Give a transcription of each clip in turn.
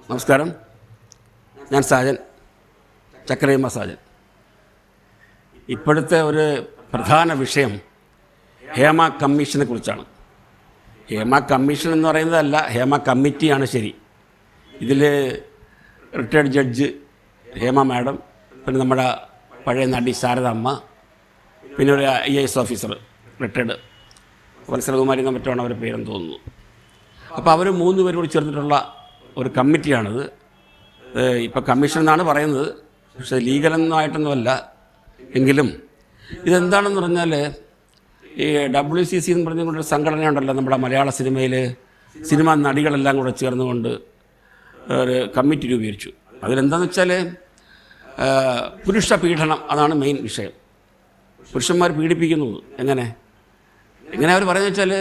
നമസ്കാരം, ഞാൻ സാജൻ, ചക്രയമ്മ സാജൻ. ഇപ്പോഴത്തെ ഒരു പ്രധാന വിഷയം ഹേമ കമ്മീഷനെ കുറിച്ചാണ്. ഹേമ കമ്മീഷൻ എന്ന് പറയുന്നതല്ല, ഹേമ കമ്മിറ്റിയാണ് ശരി. ഇതിൽ റിട്ടയർഡ് ജഡ്ജ് ഹേമ മാഡം, പിന്നെ നമ്മുടെ പഴയ നടി ശാരദ അമ്മ, പിന്നെ ഒരു IAS ഓഫീസർ റിട്ടയർഡ് വത്സലകുമാരി എന്ന മറ്റാണ് അവരുടെ പേരെന്ന് തോന്നുന്നു. അപ്പോൾ അവർ 3 പേരും കൂടി ചേർന്നിട്ടുള്ള ഒരു കമ്മിറ്റിയാണിത്. ഇപ്പോൾ കമ്മീഷൻ എന്നാണ് പറയുന്നത്, പക്ഷേ ലീഗലൊന്നുമായിട്ടൊന്നുമല്ല. എങ്കിലും ഇതെന്താണെന്ന് പറഞ്ഞാൽ ഈ WCC എന്ന് പറഞ്ഞുകൊണ്ടൊരു സംഘടനയുണ്ടല്ലോ നമ്മുടെ മലയാള സിനിമയിൽ, സിനിമാ നടികളെല്ലാം കൂടെ ചേർന്നുകൊണ്ട് ഒരു കമ്മിറ്റി രൂപീകരിച്ചു. അതിലെന്താണെന്ന് വെച്ചാൽ പുരുഷ പീഡനം, അതാണ് മെയിൻ വിഷയം. പുരുഷന്മാർ പീഡിപ്പിക്കുന്നു. എങ്ങനെ അവർ പറയുന്നത് വെച്ചാൽ,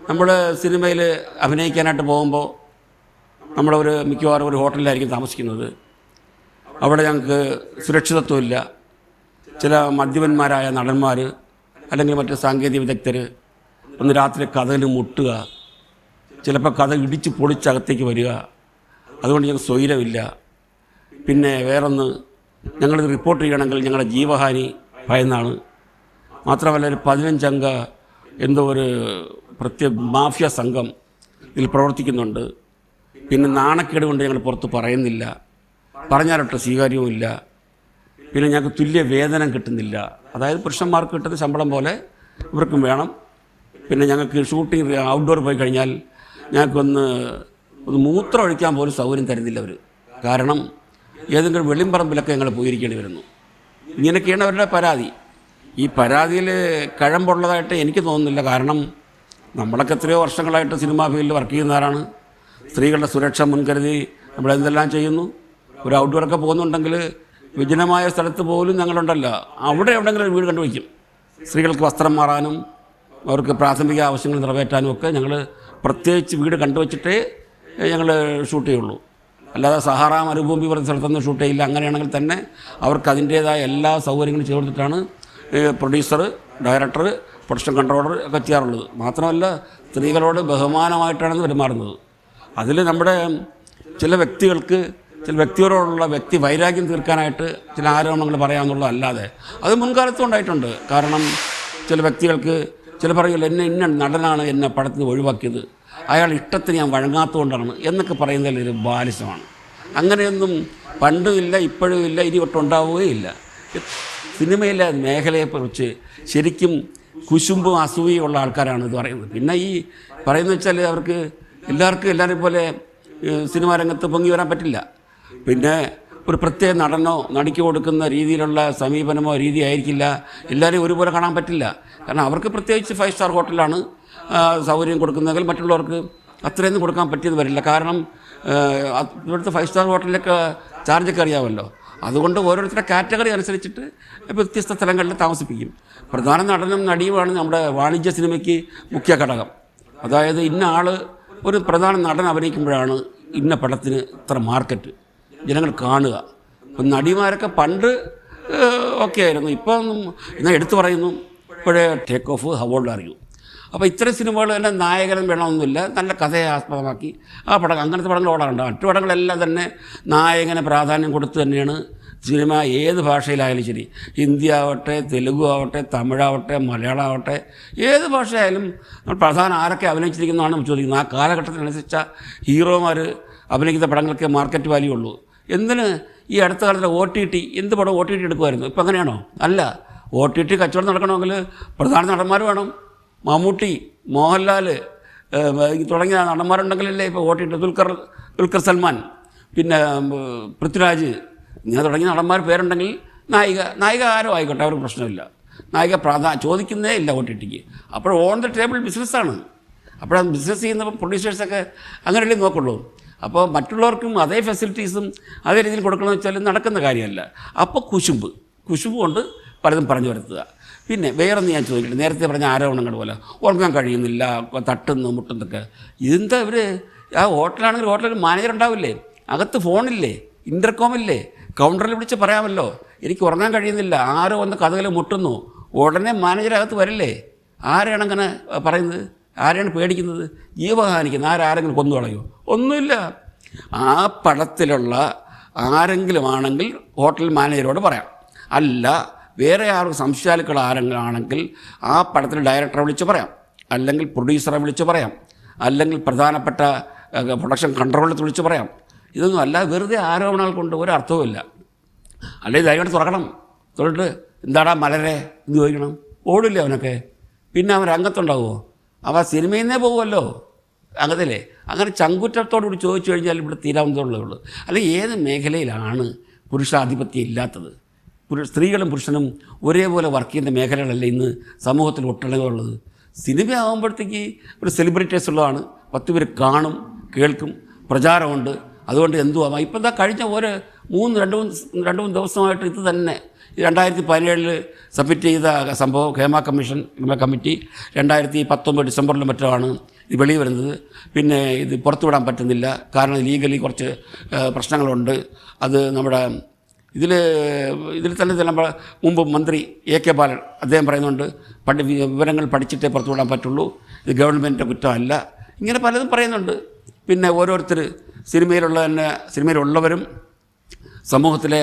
നമ്മൾ സിനിമയിൽ അഭിനയിക്കാനായിട്ട് പോകുമ്പോൾ നമ്മളൊരു മിക്കവാറും ഒരു ഹോട്ടലിലായിരിക്കും താമസിക്കുന്നത്. അവിടെ ഞങ്ങൾക്ക് സുരക്ഷിതത്വമില്ല. ചില മദ്യപന്മാരായ നടന്മാർ അല്ലെങ്കിൽ മറ്റ് സാങ്കേതിക വിദഗ്ധർ ഒന്ന് രാത്രി കഥയിൽ മുട്ടുക, ചിലപ്പോൾ കഥ ഇടിച്ച് പൊളിച്ചകത്തേക്ക് വരിക. അതുകൊണ്ട് ഞങ്ങൾക്ക് സ്വൈരമില്ല. പിന്നെ വേറൊന്ന്, ഞങ്ങളിത് റിപ്പോർട്ട് ചെയ്യണമെങ്കിൽ ഞങ്ങളുടെ ജീവഹാനി ഭയന്നാണ്. മാത്രമല്ല ഒരു 15 അംഗ എന്തോ ഒരു പ്രത്യേക മാഫിയ സംഘം ഇതിൽ പ്രവർത്തിക്കുന്നുണ്ട്. പിന്നെ നാണക്കേട് കൊണ്ട് ഞങ്ങൾ പുറത്ത് പറയുന്നില്ല, പറഞ്ഞാലൊട്ട് സ്വീകാര്യവുമില്ല. പിന്നെ ഞങ്ങൾക്ക് തുല്യ വേതനം കിട്ടുന്നില്ല. അതായത് പുരുഷന്മാർക്ക് കിട്ടുന്ന ശമ്പളം പോലെ ഇവർക്കും വേണം. പിന്നെ ഞങ്ങൾക്ക് ഷൂട്ടിംഗ് ഔട്ട്ഡോർ പോയി കഴിഞ്ഞാൽ ഞങ്ങൾക്കൊന്ന് മൂത്രം ഒഴിക്കാൻ പോലും സൗകര്യം തരുന്നില്ല അവർ. കാരണം ഏതെങ്കിലും വെളിമ്പറമ്പിലൊക്കെ ഞങ്ങൾ പോയിരിക്കേണ്ടി വരുന്നു. ഇങ്ങനെയൊക്കെയാണ് അവരുടെ പരാതി. ഈ പരാതിയിൽ കഴമ്പുള്ളതായിട്ട് എനിക്ക് തോന്നുന്നില്ല. കാരണം നമ്മളൊക്കെ എത്രയോ വർഷങ്ങളായിട്ട് സിനിമാ ഫീൽഡിൽ വർക്ക് ചെയ്യുന്നവരാണ്. സ്ത്രീകളുടെ സുരക്ഷ മുൻകരുതി നമ്മളെന്തെല്ലാം ചെയ്യുന്നു. ഒരു ഔട്ട്ഡോറൊക്കെ പോകുന്നുണ്ടെങ്കിൽ വിജനമായ സ്ഥലത്ത് പോലും ഞങ്ങളുണ്ടല്ലോ, അവിടെ എവിടെയെങ്കിലും ഒരു വീട് കണ്ടുവയ്ക്കും. സ്ത്രീകൾക്ക് വസ്ത്രം മാറാനും അവർക്ക് പ്രാഥമിക ആവശ്യങ്ങൾ നിറവേറ്റാനും ഒക്കെ ഞങ്ങൾ പ്രത്യേകിച്ച് വീട് കണ്ടുവച്ചിട്ടേ ഞങ്ങൾ ഷൂട്ട് ചെയ്യുള്ളൂ. അല്ലാതെ സഹാറ മരുഭൂമി പറഞ്ഞ സ്ഥലത്തൊന്നും ഷൂട്ട് ചെയ്യില്ല. അങ്ങനെയാണെങ്കിൽ തന്നെ അവർക്ക് അതിൻ്റേതായ എല്ലാ സൗകര്യങ്ങളും ചെയ്തു കൊടുത്തിട്ടാണ് പ്രൊഡ്യൂസർ, ഡയറക്ടർ, പ്രൊഡക്ഷൻ കൺട്രോളർ ഒക്കെ ചെയ്യാറുള്ളത്. മാത്രമല്ല സ്ത്രീകളോട് ബഹുമാനമായിട്ടാണ് പെരുമാറുന്നത്. അതിൽ നമ്മുടെ ചില വ്യക്തികളോടുള്ള വ്യക്തി വൈരാഗ്യം തീർക്കാനായിട്ട് ചില ആരോപണങ്ങൾ പറയാമെന്നുള്ളത് അല്ലാതെ അത് മുൻകാലത്തും ഉണ്ടായിട്ടുണ്ട്. കാരണം ചില വ്യക്തികൾക്ക് പറയില്ല, ഇന്ന നടനാണ് എന്നെ പടത്തിൽ നിന്ന് ഒഴിവാക്കിയത്, അയാൾ ഇഷ്ടത്തിന് ഞാൻ വഴങ്ങാത്തതുകൊണ്ടാണ് എന്നൊക്കെ പറയുന്നതിലൊരു ബാലിശമാണ്. അങ്ങനെയൊന്നും പണ്ടും ഇല്ല, ഇപ്പോഴും ഇല്ല, ഇനി ഒട്ടുണ്ടാവുകയില്ല. സിനിമയിലെ മേഖലയെക്കുറിച്ച് ശരിക്കും കുശുമ്പും അസൂയുള്ള ആൾക്കാരാണ് ഇത് പറയുന്നത്. പിന്നെ ഈ പറയുന്നത് വെച്ചാൽ അവർക്ക് എല്ലാവരെയും പോലെ സിനിമാ രംഗത്ത് പൊങ്ങി വരാൻ പറ്റില്ല. പിന്നെ ഒരു പ്രത്യേക നടനോ നടിക്ക് കൊടുക്കുന്ന രീതിയിലുള്ള സമീപനമോ രീതി ആയിരിക്കില്ല എല്ലാവരെയും ഒരുപോലെ കാണാൻ പറ്റില്ല. കാരണം അവർക്ക് പ്രത്യേകിച്ച് 5 സ്റ്റാർ ഹോട്ടലാണ് സൗകര്യം കൊടുക്കുന്നതെങ്കിൽ മറ്റുള്ളവർക്ക് അത്രയൊന്നും കൊടുക്കാൻ പറ്റിയത് വരില്ല. കാരണം ഇവിടുത്തെ 5 സ്റ്റാർ ഹോട്ടലിലൊക്കെ ചാർജൊക്കെ അറിയാമല്ലോ. അതുകൊണ്ട് ഓരോരുത്തരുടെ കാറ്റഗറി അനുസരിച്ചിട്ട് വ്യത്യസ്ത സ്ഥലങ്ങളിൽ താമസിപ്പിക്കും. പ്രധാന നടനും നടിയുമാണ് നമ്മുടെ വാണിജ്യ സിനിമയ്ക്ക് മുഖ്യ ഘടകം. അതായത് ഇന്ന ആൾ, ഒരു പ്രധാന നടൻ അഭിനയിക്കുമ്പോഴാണ് ഇന്ന പടത്തിന് ഇത്ര മാർക്കറ്റ് ജനങ്ങൾ കാണുക. ഇപ്പം നടിമാരൊക്കെ പണ്ട് ഓക്കെ ആയിരുന്നു, ഇപ്പം എന്നാൽ എടുത്തു പറയുന്നു ഇപ്പോഴേ ടേക്ക് ഓഫ് ഹവോൾഡ് അറിയൂ. അപ്പോൾ ഇത്തരം സിനിമകൾ തന്നെ നായകനും വേണമെന്നില്ല, നല്ല കഥയെ ആസ്പദമാക്കി ആ പടം, അങ്ങനത്തെ പടങ്ങൾ ഓടാറുണ്ട്. മറ്റു പടങ്ങളെല്ലാം തന്നെ നായകന് പ്രാധാന്യം കൊടുത്ത് തന്നെയാണ് സിനിമ ഏത് ഭാഷയിലായാലും ശരി, ഹിന്ദി ആവട്ടെ, തെലുഗു ആവട്ടെ, തമിഴാവട്ടെ, മലയാളം ആവട്ടെ, ഏത് ഭാഷയായാലും പ്രധാനം ആരൊക്കെ അഭിനയിച്ചിരിക്കുന്നതാണ് ചോദിക്കുന്നത്. ആ കാലഘട്ടത്തിനനുസരിച്ച ഹീറോമാർ അഭിനയിക്കുന്ന പടങ്ങൾക്ക് മാർക്കറ്റ് വാല്യൂ ഉള്ളൂ. എന്തിന് ഈ അടുത്ത കാലത്ത് OTT, എന്ത് പടം OTT എടുക്കുമായിരുന്നു, ഇപ്പം അങ്ങനെയാണോ? അല്ല. OTT കച്ചവടം നടക്കണമെങ്കിൽ പ്രധാന നടന്മാർ വേണം. മമ്മൂട്ടി, മോഹൻലാൽ തുടങ്ങിയ നടന്മാരുണ്ടെങ്കിലല്ലേ ഇപ്പോൾ OTT. ദുൽഖർ സൽമാൻ, പിന്നെ പൃഥ്വിരാജ്, ഇങ്ങനെ തുടങ്ങിയ നടന്മാർ പേരുണ്ടെങ്കിൽ നായിക ആരോ ആയിക്കോട്ടെ, അവർക്ക് പ്രശ്നമില്ല. നായിക ചോദിക്കുന്നേ ഇല്ല OTTക്ക്. അപ്പോൾ ഓൺ ദ ടേബിൾ ബിസിനസ്സാണ്. അപ്പോഴത് ബിസിനസ് ചെയ്യുന്ന പ്രൊഡ്യൂസേഴ്സൊക്കെ അങ്ങനെയല്ലേ നോക്കുള്ളൂ. അപ്പോൾ മറ്റുള്ളവർക്കും അതേ ഫെസിലിറ്റീസും അതേ രീതിയിൽ കൊടുക്കണമെന്ന് വെച്ചാൽ നടക്കുന്ന കാര്യമല്ല. അപ്പോൾ കുശുമ്പ് കൊണ്ട് പലതും പറഞ്ഞു വരുത്തുക. പിന്നെ വേറൊന്ന് ഞാൻ ചോദിക്കട്ടെ, നേരത്തെ പറഞ്ഞ ആരോപണങ്ങൾ പോലെ ഉറങ്ങാൻ കഴിയുന്നില്ല, തട്ടുന്നു മുട്ടുന്നൊക്കെ. ഇതെന്താ ഇവർ ആ ഹോട്ടലാണെങ്കിൽ ഹോട്ടലിൽ മാനേജർ ഉണ്ടാവില്ലേ, അകത്ത് ഫോണില്ലേ, ഇൻ്റർകോമില്ലേ, കൗണ്ടറിൽ വിളിച്ച് പറയാമല്ലോ, എനിക്ക് ഉറങ്ങാൻ കഴിയുന്നില്ല, ആരോ വന്ന് കഥകൾ മുട്ടുന്നു, ഉടനെ മാനേജരകത്ത് വരില്ലേ? ആരെയാണ് അങ്ങനെ പറയുന്നത്? ആരെയാണ് പേടിക്കുന്നത്? ജീവഹാനിക്കുന്നത് ആരെങ്കിലും കൊന്നു കളയോ? ഒന്നുമില്ല. ആ പടത്തിലുള്ള ആരെങ്കിലും ആണെങ്കിൽ ഹോട്ടൽ മാനേജരോട് പറയാം. അല്ല, വേറെ ആർക്കും സംശയാലുക്കൾ ആരെങ്കിലും ആണെങ്കിൽ ആ പടത്തിൽ ഡയറക്ടറെ വിളിച്ച് പറയാം, അല്ലെങ്കിൽ പ്രൊഡ്യൂസറെ വിളിച്ച് പറയാം, അല്ലെങ്കിൽ പ്രധാനപ്പെട്ട പ്രൊഡക്ഷൻ കൺട്രോളർ വിളിച്ച് പറയാം. ഇതൊന്നും അല്ല, വെറുതെ ആരോപണങ്ങൾ കൊണ്ട് ഒരർത്ഥവുമില്ല. അല്ലെങ്കിൽ ധൈര്യമായിട്ട് തുറക്കണം. തുറന്നിട്ട് എന്താടാ മലരെ എന്ന് ചോദിക്കണം. ഓടില്ലേ അവനൊക്കെ? പിന്നെ അവൻ രംഗത്തുണ്ടാവുമോ? അവ സിനിമയിൽ നിന്നേ പോകുമല്ലോ. അങ്ങനല്ലേ? അങ്ങനെ ചങ്കുറ്റത്തോടുകൂടി ചോദിച്ചു കഴിഞ്ഞാൽ ഇവിടെ തീരാവുന്നതേ ഉള്ളൂ. അല്ലെങ്കിൽ ഏത് മേഖലയിലാണ് പുരുഷാധിപത്യം ഇല്ലാത്തത്? സ്ത്രീകളും പുരുഷനും ഒരേപോലെ വർക്ക് ചെയ്യുന്ന മേഖലകളല്ലേ ഇന്ന് സമൂഹത്തിൽ ഒട്ടനവധി. സിനിമ ആകുമ്പോഴത്തേക്ക് ഒരു സെലിബ്രിറ്റീസ് ഉള്ളതാണ്, 10 പേര് കാണും, കേൾക്കും, പ്രചാരമുണ്ട്. അതുകൊണ്ട് എന്തുവാ ഇപ്പം എന്താ കഴിഞ്ഞ രണ്ട് മൂന്ന് ദിവസമായിട്ട് ഇത് തന്നെ 2017 സബ്മിറ്റ് ചെയ്ത സംഭവം ഹേമ കമ്മിറ്റി 2019 ഡിസംബറിലും മറ്റുമാണ് ഇത് വെളിയിൽ വരുന്നത്. പിന്നെ ഇത് പുറത്തുവിടാൻ പറ്റുന്നില്ല, കാരണം ലീഗലി കുറച്ച് പ്രശ്നങ്ങളുണ്ട്. അത് നമ്മുടെ ഇതിൽ തന്നെ നമ്മൾ മുമ്പ് മന്ത്രി AK ബാലൻ അദ്ദേഹം പറയുന്നുണ്ട്, വിവരങ്ങൾ പഠിച്ചിട്ടേ പുറത്തുവിടാൻ പറ്റുള്ളൂ, ഇത് ഗവൺമെൻറ്റിൻ്റെ കുറ്റമല്ല, ഇങ്ങനെ പലതും പറയുന്നുണ്ട്. പിന്നെ ഓരോരുത്തർ സിനിമയിലുള്ളവരും സമൂഹത്തിലെ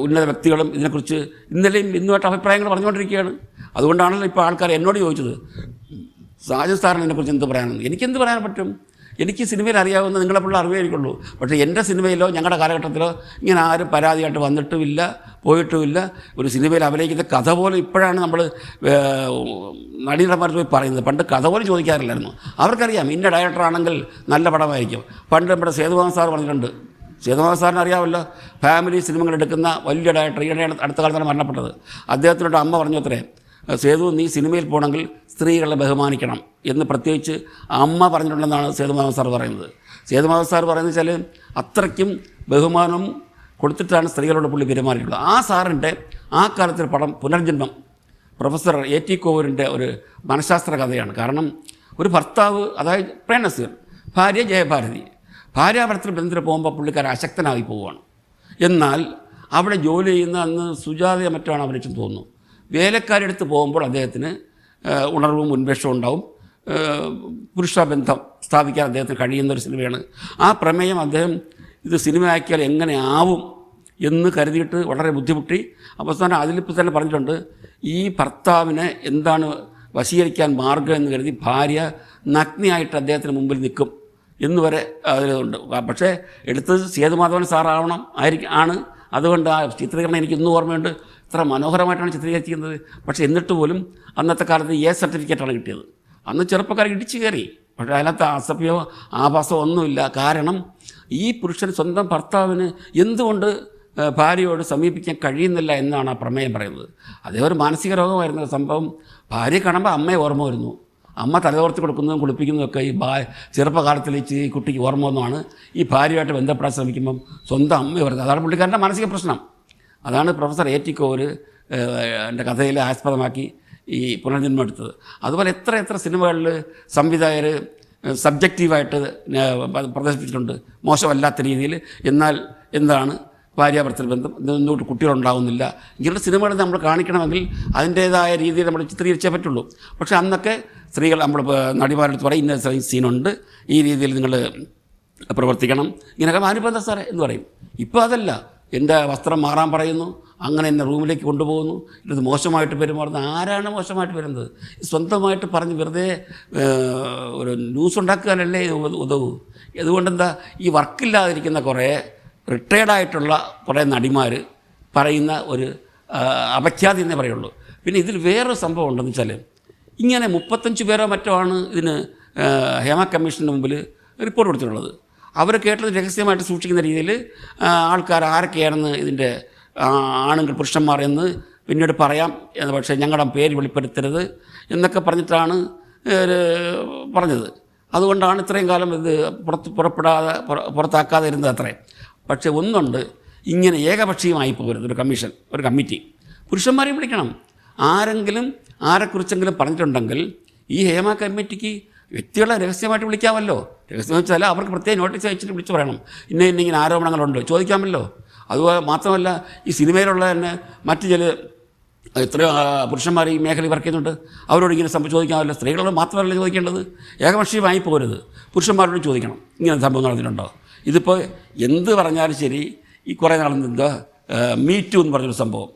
ഉന്നത വ്യക്തികളും ഇതിനെക്കുറിച്ച് ഇന്നലെയും ഇന്നുമായിട്ട് അഭിപ്രായങ്ങൾ പറഞ്ഞുകൊണ്ടിരിക്കുകയാണ്. അതുകൊണ്ടാണല്ലോ ഇപ്പോൾ ആൾക്കാർ എന്നോട് ചോദിച്ചത്, സാജൻ സാറിന് ഇതിനെക്കുറിച്ച് എന്ത് പറയാനെന്ന്. എനിക്കെന്ത് പറയാൻ പറ്റും? എനിക്ക് സിനിമയിൽ അറിയാവുന്ന നിങ്ങളെപ്പോഴുള്ള അറിവേ എനിക്കുള്ളൂ. പക്ഷേ എൻ്റെ സിനിമയിലോ ഞങ്ങളുടെ കാലഘട്ടത്തിലോ ഇങ്ങനെ ആരും പരാതിയായിട്ട് വന്നിട്ടുമില്ല, പോയിട്ടുമില്ല. ഒരു സിനിമയിൽ അഭിനയിക്കുന്ന കഥ പോലും ഇപ്പോഴാണ് നമ്മൾ നടീനടന്മാർ പോയി പറയുന്നത്. പണ്ട് കഥ പോലും ചോദിക്കാറില്ലായിരുന്നു. അവർക്കറിയാം ഇന്ന ഡയറക്ടറാണെങ്കിൽ നല്ല പടമായിരിക്കും. പണ്ട് നമ്മുടെ സേതുമാധവൻ സാർ പറഞ്ഞിട്ടുണ്ട്. സേതുമാധവൻ സാറിന് അറിയാമല്ലോ, ഫാമിലി സിനിമകൾ എടുക്കുന്ന വലിയ ഡയറക്ടർ. ഈയിടെ അടുത്ത കാലത്താണ് മരണപ്പെട്ടത്. അദ്ദേഹത്തിനോട് അമ്മ പറഞ്ഞു അത്രേ, സേതു നീ സിനിമയിൽ പോകണമെങ്കിൽ സ്ത്രീകളെ ബഹുമാനിക്കണം എന്ന് പ്രത്യേകിച്ച് അമ്മ പറഞ്ഞിട്ടുണ്ടെന്നാണ് സേതുമാധവൻ സാർ പറയുന്നത്. സേതുമാധവൻ സാർ പറയുന്നത് വെച്ചാൽ അത്രയ്ക്കും ബഹുമാനം കൊടുത്തിട്ടാണ് സ്ത്രീകളോട് പുള്ളി പെരുമാറിയിട്ടുള്ളത്. ആ സാറിൻ്റെ ആ കാലത്തൊരു പടം പുനർജന്മം, പ്രൊഫസർ A.T. കോവൂരിൻ്റെ ഒരു മനഃശാസ്ത്ര കഥയാണ്. കാരണം ഒരു ഭർത്താവ്, അതായത് പ്രേംനസീർ, ഭാര്യ ജയഭാരതി, ഭാര്യാഭർത്തൃ ബന്ധത്തിൽ പോകുമ്പോൾ പുള്ളിക്കാരൻ അശക്തനായി പോവുകയാണ്. എന്നാൽ അവിടെ ജോലി ചെയ്യുന്ന അന്ന് സുജാതയോ മറ്റാണ് അഭിനയിച്ചെന്ന് തോന്നുന്നു. വേലക്കാരെടുത്ത് പോകുമ്പോൾ അദ്ദേഹത്തിന് ഉണർവും ഉന്മേഷവും ഉണ്ടാവും. പുരുഷബന്ധം സ്ഥാപിക്കാൻ അദ്ദേഹത്തിന് കഴിയുന്നൊരു സിനിമയാണ്. ആ പ്രമേയം അദ്ദേഹം ഇത് സിനിമയാക്കിയാൽ എങ്ങനെ ആവും എന്ന് കരുതിയിട്ട് വളരെ ബുദ്ധിമുട്ടി. അവസാനം അതിലിപ്പോൾ തന്നെ പറഞ്ഞിട്ടുണ്ട്, ഈ ഭർത്താവിനെ എന്താണ് വശീകരിക്കാൻ മാർഗം എന്ന് കരുതി ഭാര്യ നഗ്നിയായിട്ട് അദ്ദേഹത്തിന് മുമ്പിൽ നിൽക്കും എന്നുവരെ അതിലുണ്ട്. പക്ഷേ എടുത്തത് സേതുമാധവൻ സാറാവണം ആണ്. അതുകൊണ്ട് ആ ചിത്രീകരണം എനിക്ക് ഇന്നും ഓർമ്മയുണ്ട്. ഇത്ര മനോഹരമായിട്ടാണ് ചിത്രീകരിച്ചിരിക്കുന്നത്. പക്ഷേ എന്നിട്ട് പോലും അന്നത്തെ കാലത്ത് A സർട്ടിഫിക്കറ്റാണ് കിട്ടിയത്. അന്ന് ചെറുപ്പക്കാർ ഇടിച്ചു കയറി. പക്ഷേ അതിനകത്ത് അസഭ്യമോ ആഭാസമോ ഒന്നുമില്ല. കാരണം ഈ പുരുഷൻ സ്വന്തം ഭർത്താവിന് എന്തുകൊണ്ട് ഭാര്യയോട് സമീപിക്കാൻ കഴിയുന്നില്ല എന്നാണ് ആ പ്രമേയം പറയുന്നത്. അതേ ഒരു മാനസിക രോഗമായിരുന്ന സംഭവം. ഭാര്യയെ കാണുമ്പോൾ അമ്മയെ ഓർമ്മ വരുന്നു. അമ്മ തലതോർത്തി കൊടുക്കുന്നതും കുളിപ്പിക്കുന്നതൊക്കെ ഈ ചെറുപ്പകാലത്തിൽ ഈ കുട്ടിക്ക് ഓർമ്മ ഒന്നുമാണ്. ഈ ഭാര്യയായിട്ട് ബന്ധപ്പെടാൻ ശ്രമിക്കുമ്പം സ്വന്തം അമ്മ വരുന്നത്. അതാണ് പുള്ളിക്കാരൻ്റെ മാനസിക പ്രശ്നം. അതാണ് പ്രൊഫസർ A.T. കോവൂർ എൻ്റെ കഥയിൽ ആസ്പദമാക്കി ഈ പുനർജന്മം എടുത്തത്. അതുപോലെ എത്ര സിനിമകളിൽ സംവിധായകർ സബ്ജക്റ്റീവായിട്ട് പ്രദർശിപ്പിച്ചിട്ടുണ്ട് മോശമല്ലാത്ത രീതിയിൽ. എന്നാൽ എന്താണ് ഭാര്യാഭർത്തൃ ബന്ധം, എന്തുകൊണ്ട് കുട്ടികളുണ്ടാവുന്നില്ല, ഇങ്ങനെയുള്ള സിനിമകൾ നമ്മൾ കാണിക്കണമെങ്കിൽ അതിൻ്റേതായ രീതിയിൽ നമ്മൾ ചിത്രീകരിച്ചേ പറ്റുള്ളൂ. പക്ഷേ അന്നൊക്കെ സ്ത്രീകൾ നമ്മൾ നടിമാരെടുത്ത് പറയും, ഇന്ന സീനുണ്ട്, ഈ രീതിയിൽ നിങ്ങൾ പ്രവർത്തിക്കണം, ഇങ്ങനെയൊക്കെ അനുബന്ധ സാറേ എന്ന് പറയും. ഇപ്പോൾ അതല്ല, എൻ്റെ വസ്ത്രം മാറാൻ പറയുന്നു, അങ്ങനെ എന്നെ റൂമിലേക്ക് കൊണ്ടുപോകുന്നു, ഇത് മോശമായിട്ട് പെരുമാറുന്നു. ആരാണ് മോശമായിട്ട് വരുന്നത്? സ്വന്തമായിട്ട് പറഞ്ഞ് വെറുതെ ഒരു ന്യൂസ് ഉണ്ടാക്കാനല്ലേ ഉതവൂ. അതുകൊണ്ടെന്താ, ഈ വർക്കില്ലാതിരിക്കുന്ന കുറേ റിട്ടയർഡായിട്ടുള്ള കുറേ നടിമാർ പറയുന്ന ഒരു അപഖ്യാതി എന്നേ പറയുള്ളൂ. പിന്നെ ഇതിൽ വേറൊരു സംഭവം ഉണ്ടെന്ന് വെച്ചാൽ, ഇങ്ങനെ 35 പേരോ മറ്റോ ആണ് ഇതിന് ഹേമ കമ്മീഷൻ്റെ മുമ്പിൽ റിപ്പോർട്ട് കൊടുത്തിട്ടുള്ളത്. അവർ കേട്ടത് രഹസ്യമായിട്ട് സൂക്ഷിക്കുന്ന രീതിയിൽ ആൾക്കാർ ആരൊക്കെയാണെന്ന്, ഇതിൻ്റെ ആണുങ്ങൾ പുരുഷന്മാർ എന്ന് പിന്നീട് പറയാം എന്ന്, പക്ഷേ ഞങ്ങളുടെ പേര് വെളിപ്പെടുത്തരുത് എന്നൊക്കെ പറഞ്ഞിട്ടാണ് പറഞ്ഞത്. അതുകൊണ്ടാണ് ഇത്രയും കാലം ഇത് പുറത്താക്കാതെ ഇരുന്നത് അത്രയും. പക്ഷേ ഒന്നുണ്ട്, ഇങ്ങനെ ഏകപക്ഷീയമായി പോകരുത് ഒരു കമ്മിറ്റി. പുരുഷന്മാരെയും വിളിക്കണം. ആരെങ്കിലും ആരെക്കുറിച്ചെങ്കിലും പറഞ്ഞിട്ടുണ്ടെങ്കിൽ ഈ ഹേമ കമ്മിറ്റിക്ക് വ്യക്തികളെ രഹസ്യമായിട്ട് വിളിക്കാമല്ലോ. രഹസ്യം വെച്ചാൽ അവർക്ക് പ്രത്യേക നോട്ടീസ് അയച്ചിട്ട് വിളിച്ച് പറയണം, ഇങ്ങനെ ആരോപണങ്ങളുണ്ട് ചോദിക്കാമല്ലോ. അതുപോലെ മാത്രമല്ല ഈ സിനിമയിലുള്ള തന്നെ മറ്റ് ചില എത്രയോ പുരുഷന്മാർ ഈ മേഖലയിൽ വർക്ക് ചെയ്യുന്നുണ്ട്. അവരോട് ഇങ്ങനെ ചോദിക്കാമല്ലോ. സ്ത്രീകളോട് മാത്രമല്ല ചോദിക്കേണ്ടത്, ഏകപക്ഷീയമായി പോരുത്, പുരുഷന്മാരോട് ചോദിക്കണം ഇങ്ങനെ സംഭവം നടന്നിട്ടുണ്ടോ. ഇതിപ്പോൾ എന്ത് പറഞ്ഞാലും ശരി, ഈ കുറേ നാളെന്താ മീറ്റു എന്ന് പറഞ്ഞൊരു സംഭവം,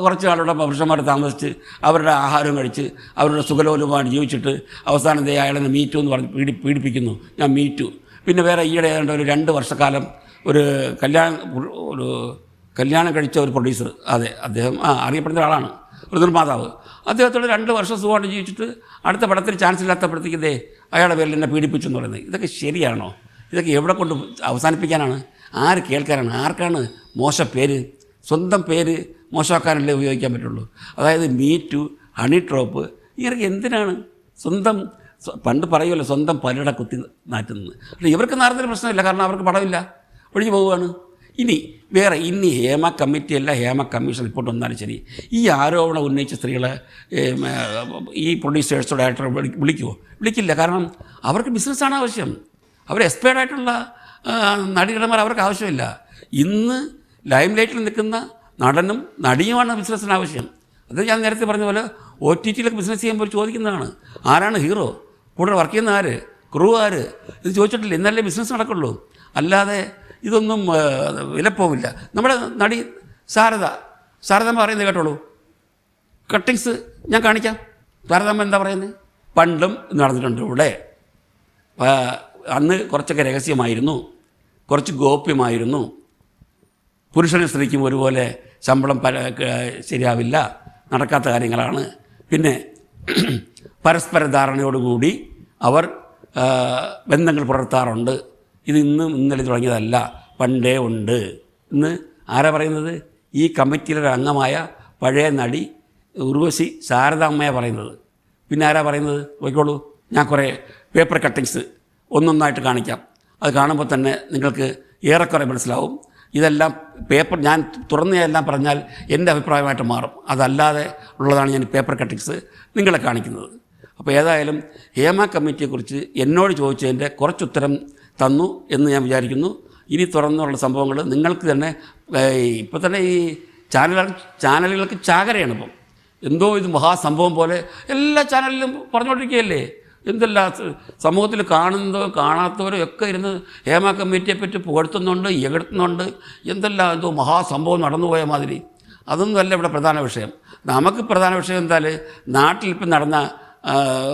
കുറച്ച് നാളുടെ പുരുഷന്മാർ താമസിച്ച് അവരുടെ ആഹാരം കഴിച്ച് അവരുടെ സുഖലോലുമായിട്ട് ജീവിച്ചിട്ട് അവസാനം അയാളെ മീറ്റു എന്ന് പറഞ്ഞ് പീഡിപ്പിക്കുന്നു, ഞാൻ മീറ്റു. പിന്നെ വേറെ ഈയിടെ ഏതാണ്ട് ഒരു 2 വർഷക്കാലം ഒരു കല്യാണം കഴിച്ച ഒരു പ്രൊഡ്യൂസർ, അതെ അദ്ദേഹം അറിയപ്പെടുന്ന ഒരാളാണ്, ഒരു നിർമ്മാതാവ്. അദ്ദേഹത്തോട് 2 വർഷം സുഖമായിട്ട് ജീവിച്ചിട്ട് അടുത്ത പടത്തിൽ ചാൻസ് ഇല്ലാത്തപ്പോഴത്തേക്കേ അയാളുടെ പേരിൽ എന്നെ പീഡിപ്പിച്ചു എന്ന് പറയുന്നത്. ഇതൊക്കെ ശരിയാണോ? ഇതൊക്കെ എവിടെ കൊണ്ട് അവസാനിപ്പിക്കാനാണ്? ആര് കേൾക്കാനാണ്? ആർക്കാണ് മോശം പേര്? സ്വന്തം പേര് മോശമാക്കാനല്ലേ ഉപയോഗിക്കാൻ പറ്റുള്ളൂ. അതായത് മീറ്റു, ഹണി ട്രോപ്പ്, ഇങ്ങനെയൊക്കെ എന്തിനാണ്? സ്വന്തം പണ്ട് പറയുമല്ലോ, സ്വന്തം പലട കുത്തി നാറ്റുന്നത്. അല്ല, ഇവർക്ക് നാറുന്നൊരു പ്രശ്നമില്ല, കാരണം അവർക്ക് പടമില്ല, ഒഴിഞ്ഞു പോവുകയാണ്. ഇനി ഹേമ കമ്മിറ്റിയല്ല, ഹേമ കമ്മീഷൻ റിപ്പോർട്ട് വന്നാലും ശരി, ഈ ആരോപണം ഉന്നയിച്ച സ്ത്രീകളെ ഈ പ്രൊഡ്യൂസേഴ്സോ ഡയറക്ടറോ വിളിക്കുമോ? വിളിക്കില്ല. കാരണം അവർക്ക് ബിസിനസ്സാണ് ആവശ്യം. അവർ എക്സ്പേർട്ടായിട്ടുള്ള നടികടന്മാർ അവർക്ക് ആവശ്യമില്ല. ഇന്ന് ലൈം ലൈറ്റിൽ നിൽക്കുന്ന നടനും നടിയുമാണ് ബിസിനസ്സിന് ആവശ്യം. അത് ഞാൻ നേരത്തെ പറഞ്ഞ പോലെ OTT-യിലൊക്കെ ബിസിനസ് ചെയ്യുമ്പോൾ ചോദിക്കുന്നതാണ്, ആരാണ് ഹീറോ, കൂടെ വർക്ക് ചെയ്യുന്ന ആര്, ക്രൂ ആര്, ഇത് ചോദിച്ചിട്ടില്ല. എന്നാലേ ബിസിനസ് നടക്കുള്ളൂ. അല്ലാതെ ഇതൊന്നും വിലപ്പോവില്ല. നമ്മുടെ നടി ശാരദാമ്മ പറയുന്നത് കേട്ടോളൂ. കട്ടിങ്സ് ഞാൻ കാണിക്കാം. ശാരദാമ്മ എന്താ പറയുന്നത്? പണ്ടും നടന്നിട്ടുണ്ട് ഇവിടെ. അന്ന് കുറച്ചൊക്കെ രഹസ്യമായിരുന്നു, കുറച്ച് ഗോപ്യമായിരുന്നു. പുരുഷനും സ്ത്രീക്കും ഒരുപോലെ ശമ്പളം ശരിയാവില്ല, നടക്കാത്ത കാര്യങ്ങളാണ്. പിന്നെ പരസ്പര ധാരണയോടുകൂടി അവർ ബന്ധങ്ങൾ പുലർത്താറുണ്ട്. ഇത് ഇന്നലെ തുടങ്ങിയതല്ല, പണ്ടേ ഉണ്ട്. ഇന്ന് ആരാ പറയുന്നത്? ഈ കമ്മിറ്റിയിലൊരു അംഗമായ പഴയ നടി ഉർവശി ശാരദാമ്മയാണ് പറയുന്നത്. പിന്നെ ആരാ പറയുന്നത്? നോക്കിക്കോളൂ, ഞാൻ കുറേ പേപ്പർ കട്ടിങ്സ് ഒന്നൊന്നായിട്ട് കാണിക്കാം. അത് കാണുമ്പോൾ തന്നെ നിങ്ങൾക്ക് ഏറെക്കുറെ മനസ്സിലാവും. ഇതെല്ലാം പേപ്പർ ഞാൻ തുറന്നെല്ലാം പറഞ്ഞാൽ എൻ്റെ അഭിപ്രായമായിട്ട് മാറും. അതല്ലാതെ ഉള്ളതാണ് ഞാൻ പേപ്പർ കട്ടിങ്സ് നിങ്ങളെ കാണിക്കുന്നത്. അപ്പോൾ ഏതായാലും ഹേമ കമ്മിറ്റിയെക്കുറിച്ച് എന്നോട് ചോദിച്ചതിൻ്റെ കുറച്ചുത്തരം തന്നു എന്ന് ഞാൻ വിചാരിക്കുന്നു. ഇനി തുറന്നുള്ള സംഭവങ്ങൾ നിങ്ങൾക്ക് തന്നെ ഇപ്പോൾ തന്നെ ഈ ചാനലുകൾക്ക് ചാകരയാണ്. ഇപ്പം എന്തോ ഇത് മഹാസംഭവം പോലെ എല്ലാ ചാനലിലും പറഞ്ഞുകൊണ്ടിരിക്കുകയല്ലേ. എന്തെല്ലാം സമൂഹത്തിൽ കാണുന്നതോ കാണാത്തവരോ ഒക്കെ ഇരുന്ന് ഹേമ കമ്മിറ്റിയെപ്പറ്റി പുകഴ്ത്തുന്നുണ്ട്, എകഴ്ത്തുന്നുണ്ട്. എന്തോ മഹാസംഭവം നടന്നുപോയ മാതിരി. അതൊന്നുമല്ല ഇവിടെ പ്രധാന വിഷയം. നമുക്ക് പ്രധാന വിഷയം എന്തായാൽ നാട്ടിലിപ്പം നടന്ന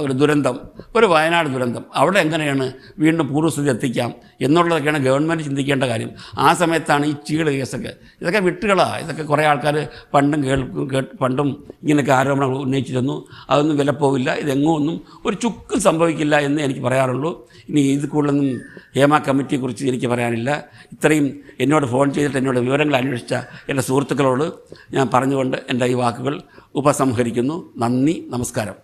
ഒരു ദുരന്തം, ഒരു വയനാട് ദുരന്തം, അവിടെ എങ്ങനെയാണ് വീണ്ടും പൂർവ്വസ്ഥിതി എത്തിക്കാം എന്നുള്ളതൊക്കെയാണ് ഗവൺമെൻറ് ചിന്തിക്കേണ്ട കാര്യം. ആ സമയത്താണ് ഈ ചീള് കേസൊക്കെ. ഇതൊക്കെ വിട്ടുകളാണ്. ഇതൊക്കെ കുറേ ആൾക്കാർ പണ്ടും ഇങ്ങനെയൊക്കെ ആരോപണങ്ങൾ ഉന്നയിച്ചിരുന്നു. അതൊന്നും വിലപ്പോവില്ല, ഇതെങ്ങും ഒന്നും ഒരു ചുക്കും സംഭവിക്കില്ല എന്ന് എനിക്ക് പറയാറുള്ളൂ. ഇനി ഇത് കൂടുതലൊന്നും ഹേമ കമ്മിറ്റിയെക്കുറിച്ച് എനിക്ക് പറയാനില്ല. ഇത്രയും എന്നോട് ഫോൺ ചെയ്തിട്ട് എന്നോട് വിവരങ്ങൾ അന്വേഷിച്ച എൻ്റെ സുഹൃത്തുക്കളോട് ഞാൻ പറഞ്ഞുകൊണ്ട് എൻ്റെ ഈ വാക്കുകൾ ഉപസംഹരിക്കുന്നു. നന്ദി, നമസ്കാരം.